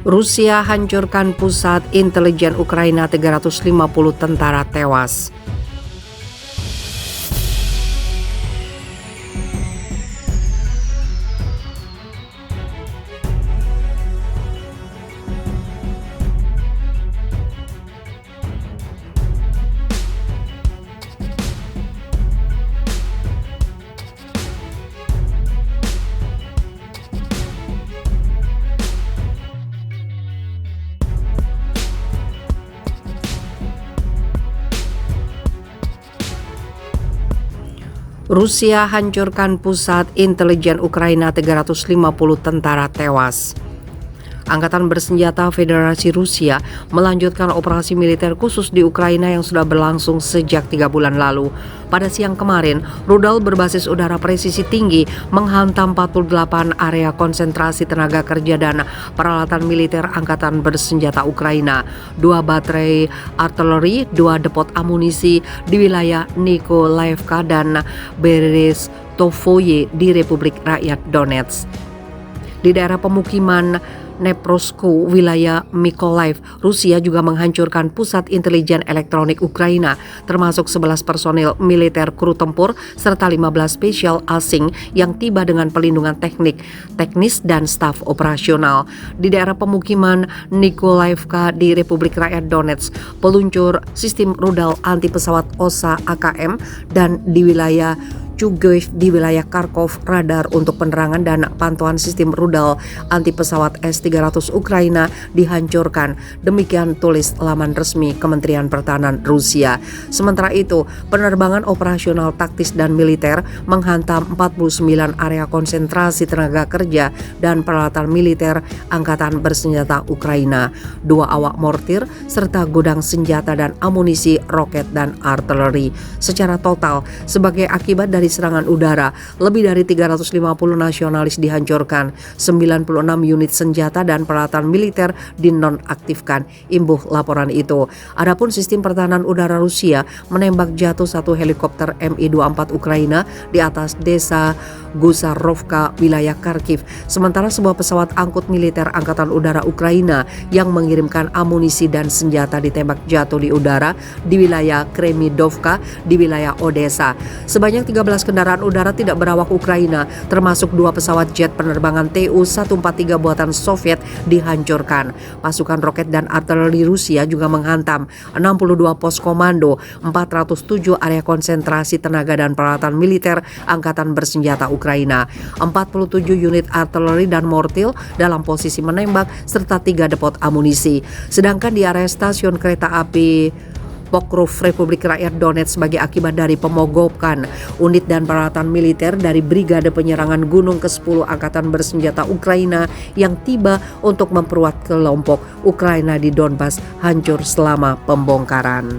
Rusia hancurkan pusat intelijen Ukraina, 350 tentara tewas. Rusia hancurkan pusat intelijen Ukraina, 350 tentara tewas. Angkatan Bersenjata Federasi Rusia melanjutkan operasi militer khusus di Ukraina yang sudah berlangsung sejak 3 bulan lalu. Pada siang kemarin, rudal berbasis udara presisi tinggi menghantam 48 area konsentrasi tenaga kerja dan peralatan militer Angkatan Bersenjata Ukraina, 2 baterai artileri, 2 depot amunisi di wilayah Nikolaevka dan Berestovoye di Republik Rakyat Donetsk. Di daerah pemukiman Neprosko, wilayah Mykolaiv, Rusia juga menghancurkan pusat intelijen elektronik Ukraina, termasuk 11 personil militer kru tempur serta 15 spesial asing yang tiba dengan pelindungan teknis dan staf operasional. Di daerah pemukiman Nikolaivka di Republik Rakyat Donetsk, peluncur sistem rudal anti pesawat OSA AKM, dan di wilayah Chugoiv di wilayah Kharkov, radar untuk penerangan dan pantauan sistem rudal anti pesawat S-300 Ukraina dihancurkan. Demikian tulis laman resmi Kementerian Pertahanan Rusia. Sementara itu, penerbangan operasional taktis dan militer menghantam 49 area konsentrasi tenaga kerja dan peralatan militer Angkatan Bersenjata Ukraina, 2 awak mortir, serta gudang senjata dan amunisi roket dan artileri. Secara total, sebagai akibat dari serangan udara, lebih dari 350 nasionalis dihancurkan, 96 unit senjata dan peralatan militer dinonaktifkan, imbuh laporan itu. Adapun sistem pertahanan udara Rusia menembak jatuh 1 helikopter Mi-24 Ukraina di atas desa Gusarovka, wilayah Kharkiv. Sementara sebuah pesawat angkut militer Angkatan Udara Ukraina yang mengirimkan amunisi dan senjata ditembak jatuh di udara di wilayah Kremidovka di wilayah Odessa. Sebanyak 13 kendaraan udara tidak berawak Ukraina, termasuk 2 pesawat jet penerbangan Tu-143 buatan Soviet dihancurkan. Pasukan roket dan artileri Rusia juga menghantam 62 pos komando, 407 area konsentrasi tenaga dan peralatan militer Angkatan Bersenjata Ukraina, 47 unit artileri dan mortir dalam posisi menembak, serta 3 depot amunisi. Sedangkan di area stasiun kereta api Pokrov, Republik Rakyat Donetsk, sebagai akibat dari pemogokan unit dan peralatan militer dari Brigade Penyerangan Gunung ke-10 Angkatan Bersenjata Ukraina yang tiba untuk memperkuat kelompok Ukraina di Donbas hancur selama pembongkaran.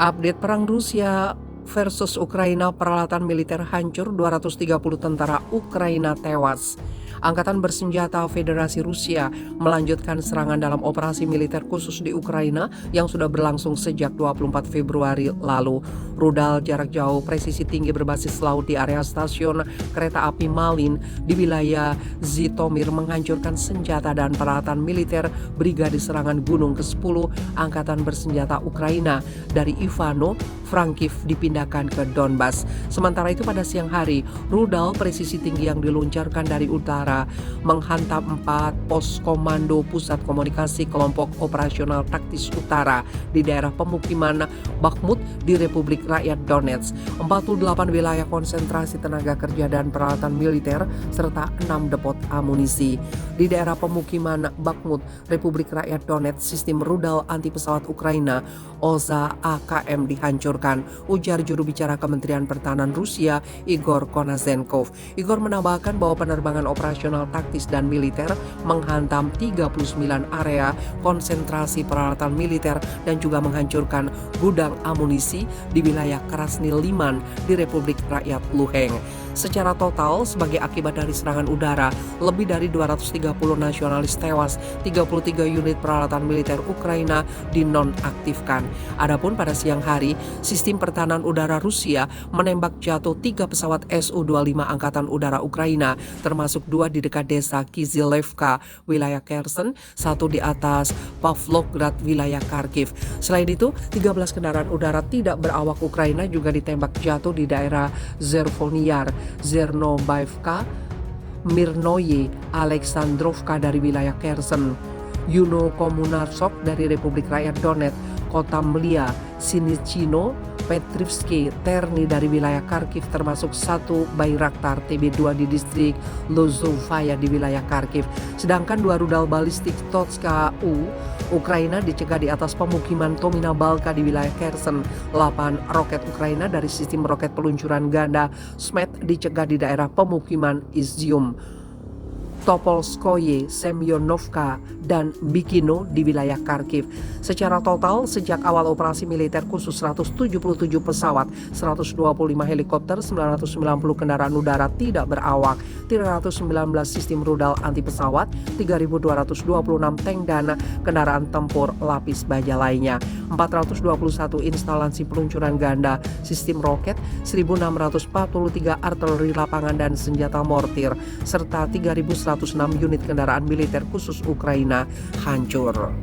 Update perang Rusia versus Ukraina, peralatan militer hancur, 230 tentara Ukraina tewas. Angkatan Bersenjata Federasi Rusia melanjutkan serangan dalam operasi militer khusus di Ukraina yang sudah berlangsung sejak 24 Februari lalu. Rudal jarak jauh presisi tinggi berbasis laut di area stasiun kereta api Malin di wilayah Zhytomyr menghancurkan senjata dan peralatan militer Brigade Serangan Gunung ke-10 Angkatan Bersenjata Ukraina dari Ivano-Frankivsk dipindahkan ke Donbas. Sementara itu pada siang hari, rudal presisi tinggi yang diluncurkan dari utara menghantam 4 pos komando pusat komunikasi kelompok operasional taktis utara di daerah pemukiman Bakhmut di Republik Rakyat Donetsk, 48 wilayah konsentrasi tenaga kerja dan peralatan militer, serta 6 depot amunisi. Di daerah pemukiman Bakhmut, Republik Rakyat Donetsk, sistem rudal anti pesawat Ukraina OSA AKM dihancurkan, ujar juru bicara Kementerian Pertahanan Rusia Igor Konazenkov. Igor menambahkan bahwa penerbangan operasional taktis dan militer menghantam 39 area konsentrasi peralatan militer dan juga menghancurkan gudang amunisi di wilayah Krasny Liman di Republik Rakyat Luhansk. Secara total, sebagai akibat dari serangan udara, lebih dari 230 nasionalis tewas, 33 unit peralatan militer Ukraina dinonaktifkan. Adapun pada siang hari, sistem pertahanan udara Rusia menembak jatuh 3 pesawat Su-25 Angkatan Udara Ukraina, termasuk 2 di dekat desa Kizilevka, wilayah Kherson, 1 di atas Pavlovgrad, wilayah Kharkiv. Selain itu, 13 kendaraan udara tidak berawak Ukraina juga ditembak jatuh di daerah Zervoniar, Zernobaivka, Mirnoye, Alexandrovka dari wilayah Kherson, Yuno Komunarsok dari Republik Rakyat Donetsk, Kota Mlia, Sinichino, Petrivsky, Terni dari wilayah Kharkiv, termasuk 1 Bayraktar TB2 di distrik Lozovaya di wilayah Kharkiv. Sedangkan 2 rudal balistik Totska-U Ukraina dicegah di atas pemukiman Tomina Balka di wilayah Kherson. 8 roket Ukraina dari sistem roket peluncuran ganda Smet dicegah di daerah pemukiman Izium, Topolskoye, Semyonovka, dan Bikino di wilayah Kharkiv. Secara total, sejak awal operasi militer khusus 177 pesawat, 125 helikopter, 990 kendaraan udara tidak berawak, 319 sistem rudal anti pesawat, 3.226 tank dan kendaraan tempur lapis baja lainnya, 421 instalasi peluncuran ganda, sistem roket, 1.643 artileri lapangan dan senjata mortir, serta 3.106 unit kendaraan militer khusus Ukraina hancur.